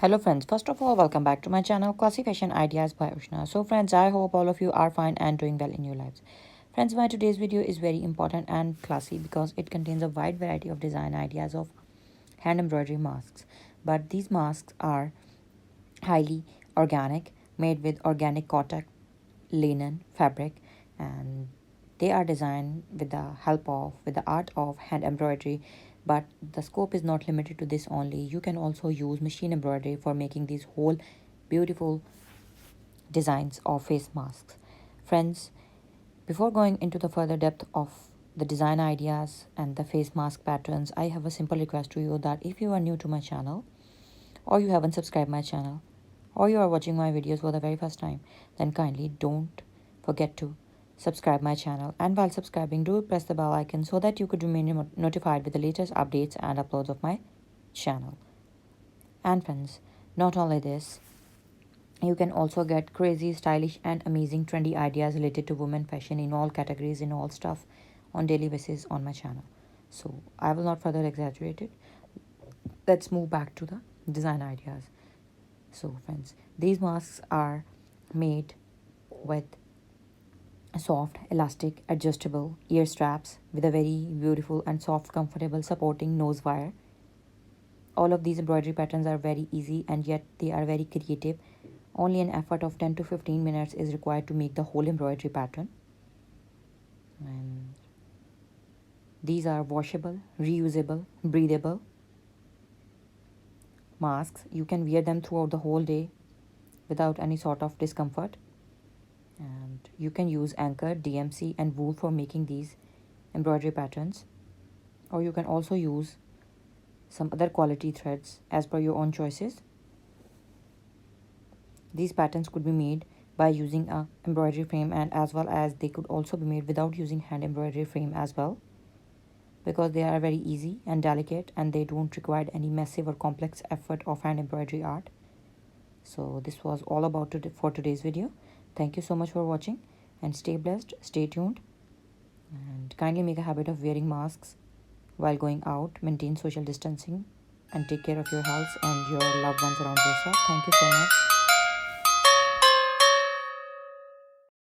Hello friends, first of all welcome back to my channel Classy Fashion Ideas by Ushna. So friends, I hope all of you are fine and doing well in your lives. Friends, my today's video is very important and classy because it contains a wide variety of design ideas of hand embroidery masks. But these masks are highly organic, made with organic cotton, linen, fabric, and they are designed with the art of hand embroidery. But the scope is not limited to this only. You can also use machine embroidery for making these whole beautiful designs of face masks. Friends, before going into the further depth of the design ideas and the face mask patterns, I have a simple request to you that if you are new to my channel or you haven't subscribed my channel or you are watching my videos for the very first time, then kindly don't forget to subscribe my channel, and while subscribing do press the bell icon so that you could remain notified with the latest updates and uploads of my channel. And friends, not only this, you can also get crazy, stylish and amazing trendy ideas related to women fashion in all categories, in all stuff, on daily basis on my channel. So I will not further exaggerate it. Let's move back to the design ideas. So friends, these masks are made with soft, elastic, adjustable ear straps with a very beautiful and soft, comfortable supporting nose wire. All of these embroidery patterns are very easy and yet they are very creative. Only an effort of 10 to 15 minutes is required to make the whole embroidery pattern. And these are washable, reusable, breathable masks. You can wear them throughout the whole day without any sort of discomfort. And you can use anchor, DMC and wool for making these embroidery patterns, or you can also use some other quality threads as per your own choices. These patterns could be made by using a embroidery frame, and as well as they could also be made without using hand embroidery frame as well, because they are very easy and delicate and they don't require any massive or complex effort of hand embroidery art. So this was all about for today's video. Thank you so much for watching and stay blessed, stay tuned, and kindly make a habit of wearing masks while going out, maintain social distancing and take care of your health and your loved ones around yourself. Thank you so much.